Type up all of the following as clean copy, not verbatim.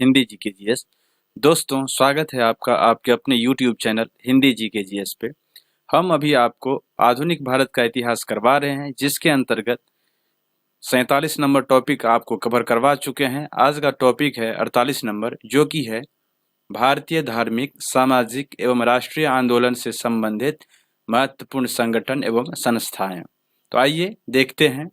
हिंदी जी के जीएस। दोस्तों, स्वागत है आपका आपके अपने यूट्यूब चैनल हिंदी जी के जीएस पे। हम अभी आपको आधुनिक भारत का इतिहास करवा रहे हैं, जिसके अंतर्गत 47 नंबर टॉपिक आपको कवर करवा चुके हैं। आज का टॉपिक है 48 नंबर, जो कि है भारतीय धार्मिक, सामाजिक एवं राष्ट्रीय आंदोलन से संबंधित महत्वपूर्ण संगठन एवं संस्थाएं। तो आइए देखते हैं।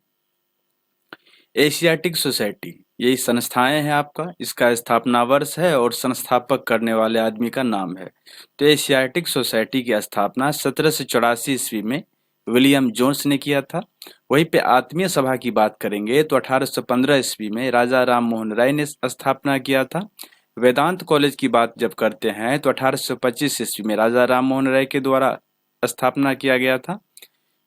एशियाटिक सोसाइटी, यही संस्थाएं हैं आपका। इसका स्थापना वर्ष है और संस्थापक करने वाले आदमी का नाम है। तो एशियाटिक सोसाइटी की स्थापना 1784 ईस्वी में विलियम जोन्स ने किया था। वहीं पे आत्मीय सभा की बात करेंगे तो 1815 ईस्वी में राजा राम मोहन राय ने स्थापना किया था। वेदांत कॉलेज की बात जब करते हैं तो 1825 ईस्वी में राजा राम मोहन राय के द्वारा स्थापना किया गया था।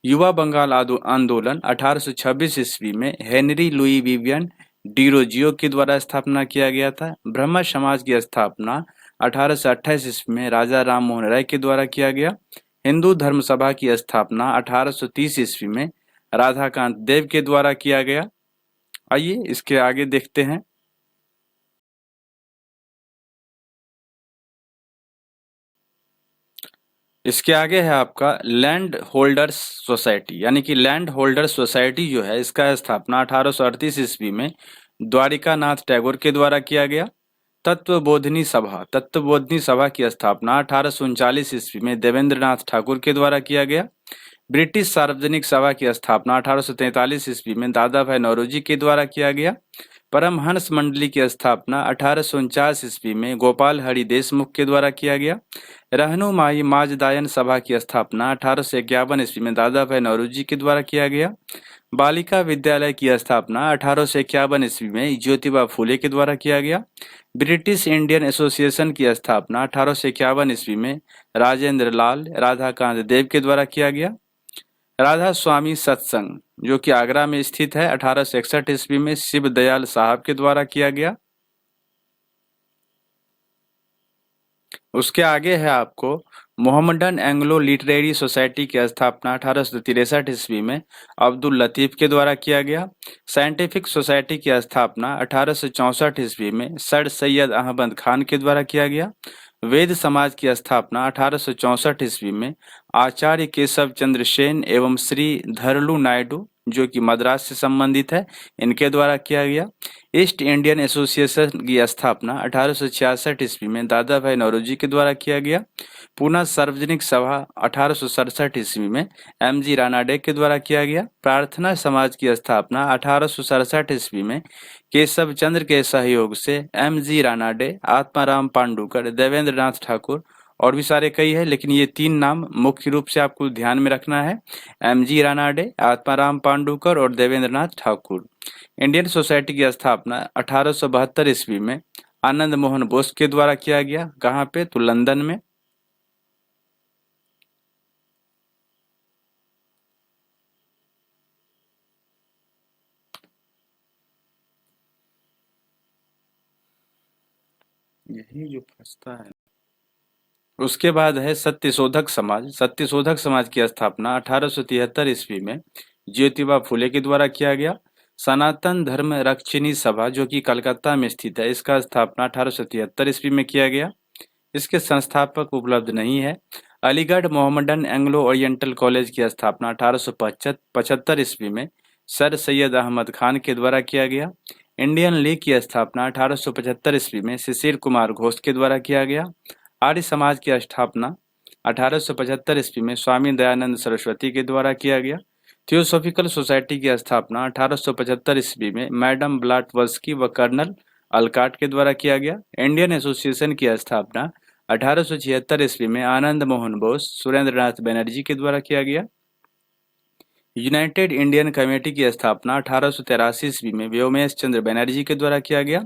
युवा बंगाल आंदोलन 1826 ईस्वी में हेनरी लुई विवियन डिरोजियो के द्वारा स्थापना किया गया था। ब्रह्म समाज की स्थापना 1828 ईस्वी में राजा राम मोहन राय के द्वारा किया गया। हिंदू धर्म सभा की स्थापना 1830 ईस्वी में राधाकांत देव के द्वारा किया गया। आइए इसके आगे देखते हैं। इसके आगे है आपका लैंड होल्डर्स सोसाइटी, यानी कि लैंड होल्डर्स सोसाइटी जो है, इसका स्थापना 1838 ईस्वी में द्वारिका नाथ टैगोर के द्वारा किया गया। तत्वबोधिनी सभा की स्थापना 1839 ईस्वी में देवेंद्र नाथ ठाकुर के द्वारा किया गया। ब्रिटिश सार्वजनिक सभा की स्थापना 1843 ईस्वी में दादा भाई नौरोजी के द्वारा किया गया। परमहंस मंडली की स्थापना 1849 ईस्वी में गोपाल हरि देशमुख के द्वारा किया गया। रहनुमाई माजदायन सभा की स्थापना 1851 ईस्वी में दादा भाई नौरोजी के द्वारा किया गया। बालिका विद्यालय की स्थापना 1851 ईस्वी में ज्योतिबा फूले के द्वारा किया गया। ब्रिटिश इंडियन एसोसिएशन की स्थापना 1851 ईस्वी में राजेंद्र लाल राधाकांत देव के द्वारा किया गया। राधा स्वामी सत्संग, जो कि आगरा में स्थित है, 1861 ईस्वी में शिव दयाल साहब के द्वारा किया गया। उसके आगे है आपको मोहम्मदन एंग्लो लिटरेरी सोसाइटी की स्थापना 1863 ईस्वी में अब्दुल लतीफ के द्वारा किया गया। साइंटिफिक सोसाइटी की स्थापना 1864 ईस्वी में सर सैयद अहमद खान के द्वारा किया गया। वेद समाज की स्थापना 1864 ईस्वी में आचार्य केशव चंद्र सेन एवं श्री धरलू नायडू, जो कि मद्रास से संबंधित है, इनके द्वारा किया गया। ईस्ट इंडियन एसोसिएशन की स्थापना 1866 ईस्वी में दादा भाई नौरोजी के द्वारा किया गया। पूना सार्वजनिक सभा 1867 ईस्वी में एमजी रानाडे के द्वारा किया गया। प्रार्थना समाज की स्थापना 1867 ईस्वी में केशव चंद्र के सहयोग से एमजी रानाडे, आत्माराम पांडुकर, देवेंद्र नाथ ठाकुर और भी सारे कई है, लेकिन ये तीन नाम मुख्य रूप से आपको ध्यान में रखना है: एमजी रानाडे, आत्माराम पांडुकर और देवेंद्र नाथ ठाकुर। इंडियन सोसाइटी की स्थापना 1872 ईस्वी में आनंद मोहन बोस के द्वारा किया गया। कहाँ पे? तो लंदन में। यही जो फंसता है। उसके बाद है सत्यशोधक समाज। सत्यशोधक समाज की स्थापना 1873 ईस्वी में ज्योतिबा फूले के द्वारा किया गया। सनातन धर्म रक्षिणी सभा, जो कि कलकत्ता में स्थित है, इसका स्थापना 1873 ईस्वी में किया गया। इसके संस्थापक उपलब्ध नहीं है। Aligarh Mohammedan Anglo oriental college की स्थापना 1875 ईस्वी में सर सैयद अहमद खान के द्वारा किया गया। इंडियन लीग की स्थापना 1875 ईस्वी में शिशिर कुमार घोष के द्वारा किया गया। आर्य समाज की स्थापना 1875 ईस्वी में स्वामी दयानंद सरस्वती के द्वारा किया गया। थियोसॉफिकल सोसाइटी की स्थापना 1875 ईस्वी में मैडम ब्लाटवर्स्की व कर्नल अलकाट के द्वारा किया गया। इंडियन एसोसिएशन की स्थापना 1876 ईस्वी में आनंद मोहन बोस, सुरेंद्र नाथ बनर्जी के द्वारा किया गया। यूनाइटेड इंडियन कमेटी की स्थापना 1883 ईस्वी में व्योमेश चंद्र बनर्जी के द्वारा किया गया।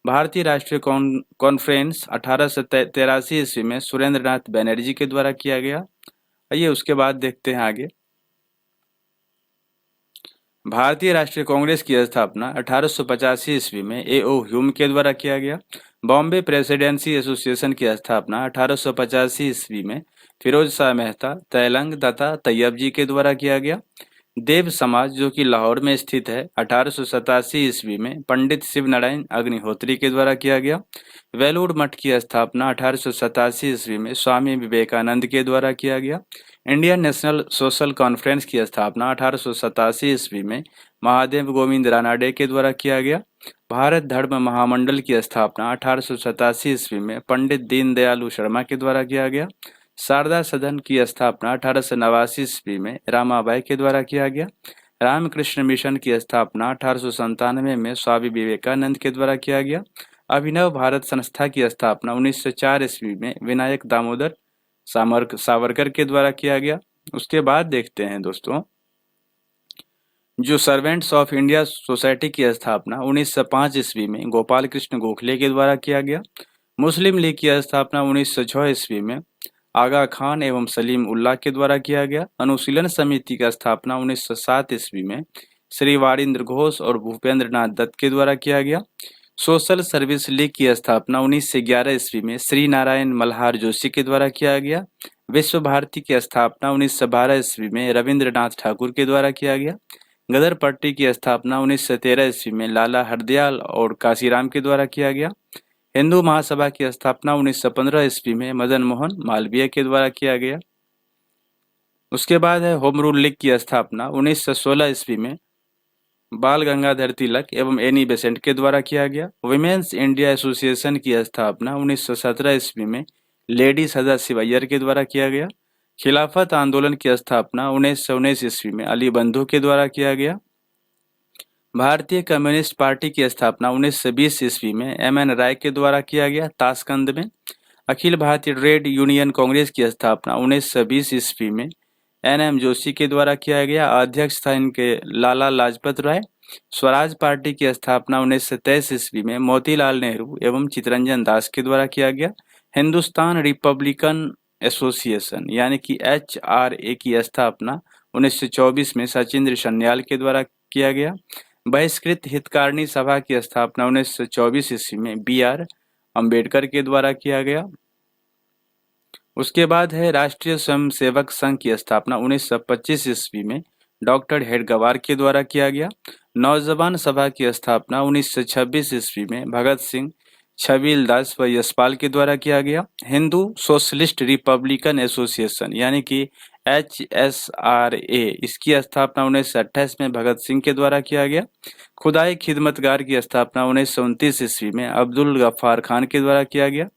भारतीय राष्ट्रीय कॉन्फ्रेंस 1883 ईस्वी में सुरेंद्र नाथ बनर्जी के द्वारा किया गया। आइए उसके बाद देखते हैं आगे। भारतीय राष्ट्रीय कांग्रेस की स्थापना 1885 ईस्वी में ए.ओ. ह्यूम के द्वारा किया गया। बॉम्बे प्रेसिडेंसी एसोसिएशन की स्थापना 1885 ईस्वी में फिरोज शाह मेहता, तैलंग तथा तैयब जी के द्वारा किया गया। देव समाज जो कि लाहौर में स्थित है 1887 ईस्वी में पंडित शिव नारायण अग्निहोत्री के द्वारा किया गया। वेलूर मठ की स्थापना 1887 ईस्वी में स्वामी विवेकानंद के द्वारा किया गया। इंडियन नेशनल सोशल कॉन्फ्रेंस की स्थापना 1887 ईस्वी में महादेव गोविंद रानाडे के द्वारा किया गया। भारत धर्म महामंडल की स्थापना 1887 ईस्वी में पंडित दीनदयालु शर्मा के द्वारा किया गया। शारदा सदन की स्थापना 1889 ईस्वी में रामाबाई के द्वारा किया गया। रामकृष्ण मिशन की स्थापना 1897 में स्वामी विवेकानंद के द्वारा किया गया। अभिनव भारत संस्था की स्थापना 1904 ईस्वी में विनायक दामोदर सावरकर के द्वारा किया गया। उसके बाद देखते हैं दोस्तों, जो सर्वेंट्स ऑफ इंडिया सोसाइटी की स्थापना 1905 ईस्वी में गोपाल कृष्ण गोखले के द्वारा किया गया। मुस्लिम लीग की स्थापना 1906 ईस्वी में आगा खान एवं सलीम उल्लाह के द्वारा किया गया। अनुशीलन समिति का स्थापना 1907 ईस्वी में श्री वारिंद्र घोष और भूपेंद्र नाथ दत्त के द्वारा किया गया। सोशल सर्विस लीग की स्थापना 1911 ईस्वी में श्री नारायण मल्हार जोशी के द्वारा किया गया। विश्व भारती की स्थापना 1912 ईस्वी में रविंद्रनाथ ठाकुर के द्वारा किया गया। गदर पार्टी की स्थापना 1913 ईस्वी में लाला हरदयाल और काशीराम के द्वारा किया गया। हिंदू महासभा की स्थापना 1915 ईस्वी में मदन मोहन मालवीय के द्वारा किया गया। उसके बाद है होम रूल लीग की स्थापना 1916 ईस्वी में बाल गंगाधर तिलक एवं एनी बेसेंट के द्वारा किया गया। विमेंस इंडिया एसोसिएशन की स्थापना 1917 ईस्वी में लेडी सदा सिवैयर के द्वारा किया गया। खिलाफत आंदोलन की स्थापना 1919 ईस्वी में अली बंधु के द्वारा किया गया। भारतीय कम्युनिस्ट पार्टी की स्थापना 1920 ईस्वी में एम.एन. राय के द्वारा किया गया ताशकंद में। अखिल भारतीय ट्रेड यूनियन कांग्रेस की स्थापना 1920 ईस्वी में एन.एम. जोशी के द्वारा किया गया। अध्यक्ष था इनके लाला लाजपत राय। स्वराज पार्टी की स्थापना 1923 ईस्वी में मोतीलाल नेहरू एवं चितरंजन दास के द्वारा किया गया। हिंदुस्तान रिपब्लिकन एसोसिएशन यानी कि HRA की स्थापना 1924 में सचिंद्र सन्याल के द्वारा किया गया। बहिष्कृत हितकारिणी सभा की स्थापना 1924 ईस्वी में B.R. अम्बेडकर के द्वारा किया गया। उसके बाद है राष्ट्रीय स्वयंसेवक संघ की स्थापना 1925 ईस्वी में डॉक्टर हेडगवार के द्वारा किया गया। नौजवान सभा की स्थापना 1926 ईस्वी में भगत सिंह, छबील दास व यशपाल के द्वारा किया गया। हिंदू सोशलिस्ट रिपब्लिकन एसोसिएशन यानी कि HSRA इसकी स्थापना 1928 में भगत सिंह के द्वारा किया गया। खुदाई खिदमतगार की स्थापना 1929 ईस्वी में अब्दुल गफ्फार खान के द्वारा किया गया।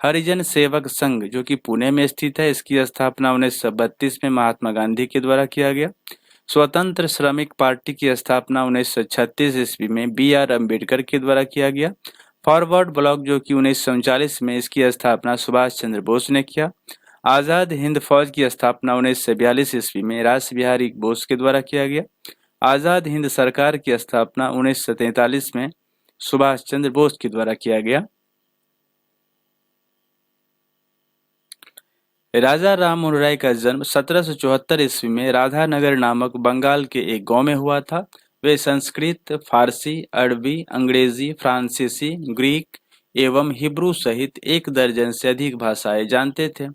हरिजन सेवक संघ जो कि पुणे में स्थित है, इसकी स्थापना 1932 में महात्मा गांधी के द्वारा किया गया। स्वतंत्र श्रमिक पार्टी की स्थापना 1936 ईस्वी में B.R. अम्बेडकर के द्वारा किया गया। फॉरवर्ड ब्लॉक जो कि 1939 में इसकी स्थापना सुभाष चंद्र बोस ने किया। आजाद हिंद फौज की स्थापना 1942 ईस्वी में रास बिहारी बोस के द्वारा किया गया। आजाद हिंद सरकार की स्थापना 1943 में सुभाष चंद्र बोस के द्वारा किया गया। राजा राम मोहन राय का जन्म 1774 ईस्वी में राधानगर नामक बंगाल के एक गांव में हुआ था। वे संस्कृत, फारसी, अरबी, अंग्रेजी, फ्रांसीसी, ग्रीक एवं हिब्रू सहित 1 दर्जन से अधिक भाषाएं जानते थे।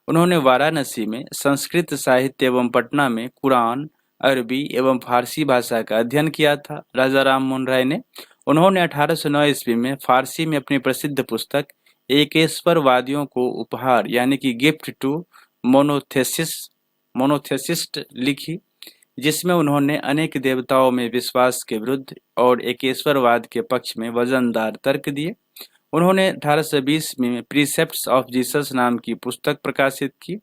उन्होंने वाराणसी में संस्कृत साहित्य एवं पटना में कुरान, अरबी एवं फारसी भाषा का अध्ययन किया था। राजा राम मोहन राय ने उन्होंने 1809 ईस्वी में फारसी में अपनी प्रसिद्ध पुस्तक एकेश्वरवादियों को उपहार यानी कि गिफ्ट टू मोनोथेसिस्ट लिखी, जिसमें उन्होंने अनेक देवताओं में विश्वास के विरुद्ध और एकेश्वरवाद के पक्ष में वजनदार तर्क दिए। उन्होंने 1820 में प्रीसेप्ट्स ऑफ जीसस नाम की पुस्तक प्रकाशित की,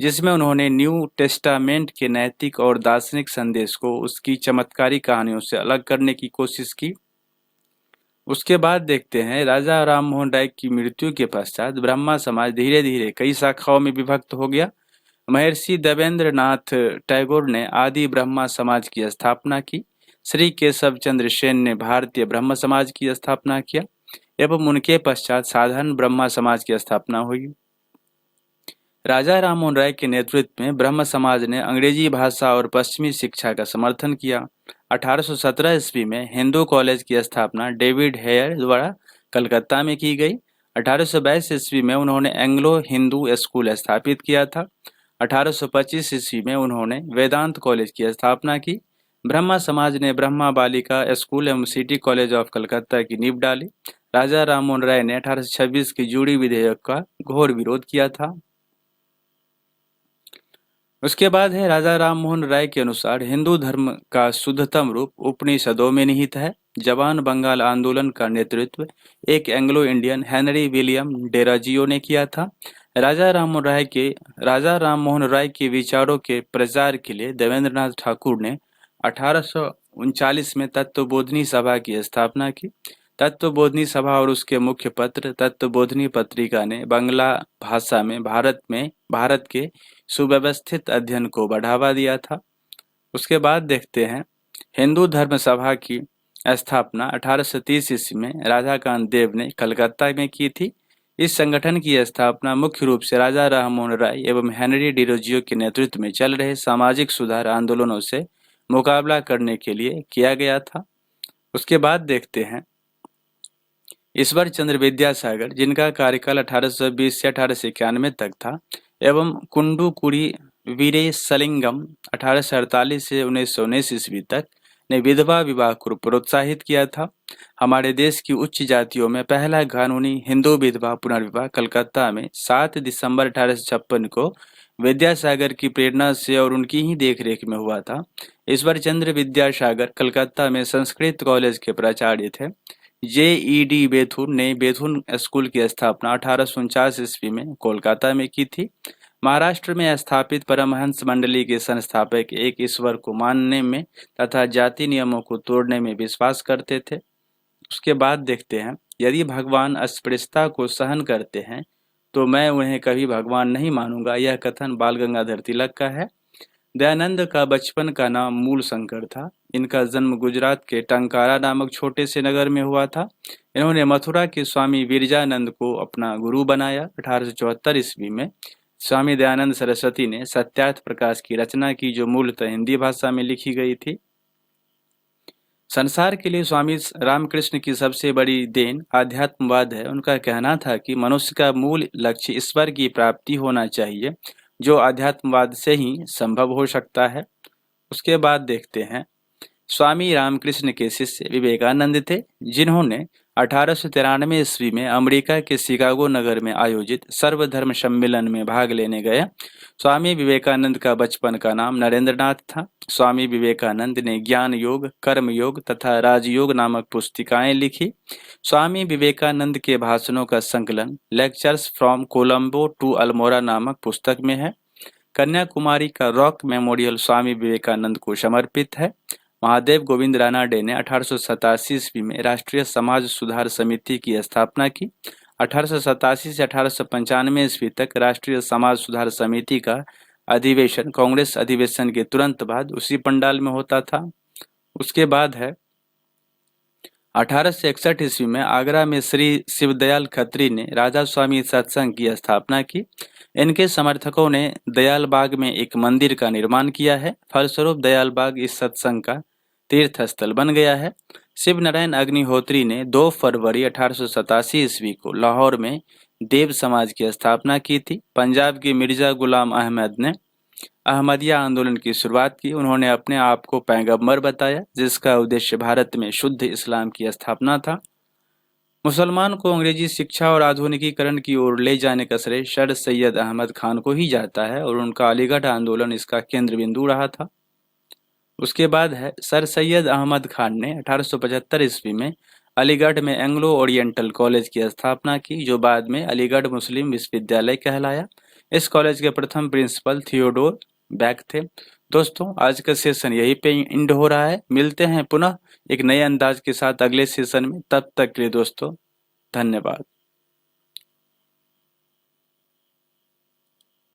जिसमें उन्होंने न्यू टेस्टामेंट के नैतिक और दार्शनिक संदेश को उसकी चमत्कारी कहानियों से अलग करने की कोशिश की। उसके बाद देखते हैं राजा राम मोहन राय की मृत्यु के पश्चात ब्रह्मा समाज धीरे धीरे कई शाखाओं में विभक्त हो गया। महर्षि देवेंद्र नाथ टैगोर ने आदि ब्रह्मा समाज की स्थापना की। श्री केशव चंद्र सेन ने भारतीय ब्रह्म समाज की स्थापना किया एवं उनके पश्चात साधारण ब्रह्मा समाज की स्थापना हुई। राजा राम मोहन राय के नेतृत्व में ब्रह्म समाज ने अंग्रेजी भाषा और पश्चिमी शिक्षा का समर्थन किया। 1817 ईस्वी में हिंदू कॉलेज की स्थापना डेविड हेयर द्वारा कलकत्ता में की गई। 1822 ईस्वी में उन्होंने एंग्लो हिंदू स्कूल स्थापित किया था। 1825 ईस्वी में उन्होंने वेदांत कॉलेज की स्थापना की। ब्रह्मा समाज ने ब्रह्मा बालिका स्कूल एवं सिटी कॉलेज ऑफ कलकत्ता की नींव डाली। राजा राममोहन राय ने 1826 की जूड़ी विधेयक का घोर विरोध किया था। उसके बाद है राजा राममोहन राय के अनुसार हिंदू धर्म का शुद्धतम रूप उपनिषदों में निहित है। जवान बंगाल आंदोलन का नेतृत्व एक एंग्लो इंडियन हेनरी विलियम डेराजियो ने किया था। राजा राममोहन राय के विचारों के प्रचार के लिए देवेंद्रनाथ ठाकुर ने 1839 में तत्वबोधिनी सभा की स्थापना की। तत्वबोधिनी सभा और उसके मुख्य पत्र तत्वबोधिनी पत्रिका ने बांग्ला भाषा में भारत के सुव्यवस्थित अध्ययन को बढ़ावा दिया था। उसके बाद देखते हैं हिंदू धर्म सभा की स्थापना 1830 ईस्वी में राधाकांत देव ने कलकत्ता में की थी। इस संगठन की स्थापना मुख्य रूप से राजा राममोहन राय एवं हेनरी डिरोजियो के नेतृत्व में चल रहे सामाजिक सुधार आंदोलनों से मुकाबला करने के लिए किया गया था। उसके बाद देखते हैं ईश्वर चंद्र विद्यासागर, जिनका कार्यकाल 1820 से 1891 तक था, एवं कुंडुकुरी वीरेशलिंगम 1848 से 1919 ईस्वी तक ने विधवा विवाह को प्रोत्साहित किया था। हमारे देश की उच्च जातियों में पहला कानूनी हिंदू विधवा पुनर्विवाह कलकत्ता में 7 दिसंबर 1856 को विद्यासागर की प्रेरणा से और उनकी ही देखरेख में हुआ था। ईश्वर चंद्र विद्यासागर कलकत्ता में संस्कृत कॉलेज के प्राचार्य थे। J.E.D. बेथुन ने बेथुन स्कूल की स्थापना 1849 ईस्वी में कोलकाता में की थी। महाराष्ट्र में स्थापित परमहंस मंडली के संस्थापक एक ईश्वर को मानने में तथा जाति नियमों को तोड़ने में विश्वास करते थे। उसके बाद देखते हैं यदि भगवान अस्पृश्यता को सहन करते हैं तो मैं उन्हें कभी भगवान नहीं मानूंगा। यह कथन बाल गंगाधर तिलक का है। दयानंद का बचपन का नाम मूल शंकर था। इनका जन्म गुजरात के टंकारा नामक छोटे से नगर में हुआ था। इन्होंने मथुरा के स्वामी विरजानंद को अपना गुरु बनाया। 1874 ईस्वी में स्वामी दयानंद सरस्वती ने सत्यार्थ प्रकाश की रचना की, जो मूलतः हिंदी भाषा में लिखी गई थी। संसार के लिए स्वामी रामकृष्ण की सबसे बड़ी देन आध्यात्मवाद है। उनका कहना था कि मनुष्य का मूल लक्ष्य ईश्वर की प्राप्ति होना चाहिए, जो आध्यात्मवाद से ही संभव हो सकता है। उसके बाद देखते हैं स्वामी रामकृष्ण के शिष्य विवेकानंद थे, जिन्होंने 1893 ईस्वी में अमेरिका के शिकागो नगर में आयोजित सर्वधर्म सम्मेलन में भाग लेने गए। स्वामी विवेकानंद का बचपन का नाम नरेंद्रनाथ था। स्वामी विवेकानंद ने ज्ञान योग, कर्म योग तथा राजयोग नामक पुस्तिकाएं लिखी। स्वामी विवेकानंद के भाषणों का संकलन lectures from Colombo to Almora नामक पुस्तक में है। कन्याकुमारी का रॉक मेमोरियल स्वामी विवेकानंद को समर्पित है। महादेव गोविंद रानाडे ने 1887 ईस्वी में राष्ट्रीय समाज सुधार समिति की स्थापना की। 1887 से 1895 ईस्वी तक राष्ट्रीय समाज सुधार समिति का अधिवेशन कांग्रेस अधिवेशन के तुरंत बाद उसी पंडाल में होता था। उसके बाद है 1861 ईस्वी में आगरा में श्री शिवदयाल खत्री ने राधा स्वामी सत्संग की स्थापना की। इनके समर्थकों ने दयाल बाग में एक मंदिर का निर्माण किया है। फलस्वरूप दयाल बाग इस सत्संग का तीर्थ स्थल बन गया है। शिव नारायण अग्निहोत्री ने 2 फरवरी 1887 ईस्वी को लाहौर में देव समाज की स्थापना की थी। पंजाब के मिर्जा गुलाम अहमद ने अहमदिया आंदोलन की शुरुआत की। उन्होंने अपने आप को पैगंबर बताया, जिसका उद्देश्य भारत में शुद्ध इस्लाम की स्थापना था। मुसलमान को अंग्रेजी शिक्षा और आधुनिकीकरण की ओर ले जाने का श्रेय सर सैयद अहमद खान को ही जाता है और उनका अलीगढ़ आंदोलन इसका केंद्र बिंदु रहा था। उसके बाद है सर सैयद अहमद खान ने 1875 ईस्वी में अलीगढ़ में एंग्लो ओरिएंटल कॉलेज की स्थापना की, जो बाद में अलीगढ़ मुस्लिम विश्वविद्यालय कहलाया। इस कॉलेज के प्रथम प्रिंसिपल थियोडोर बैक थे। दोस्तों, आज का सेशन यहीं पे एंड हो रहा है। मिलते हैं पुनः एक नए अंदाज के साथ अगले सेशन में। तब तक के लिए दोस्तों धन्यवाद।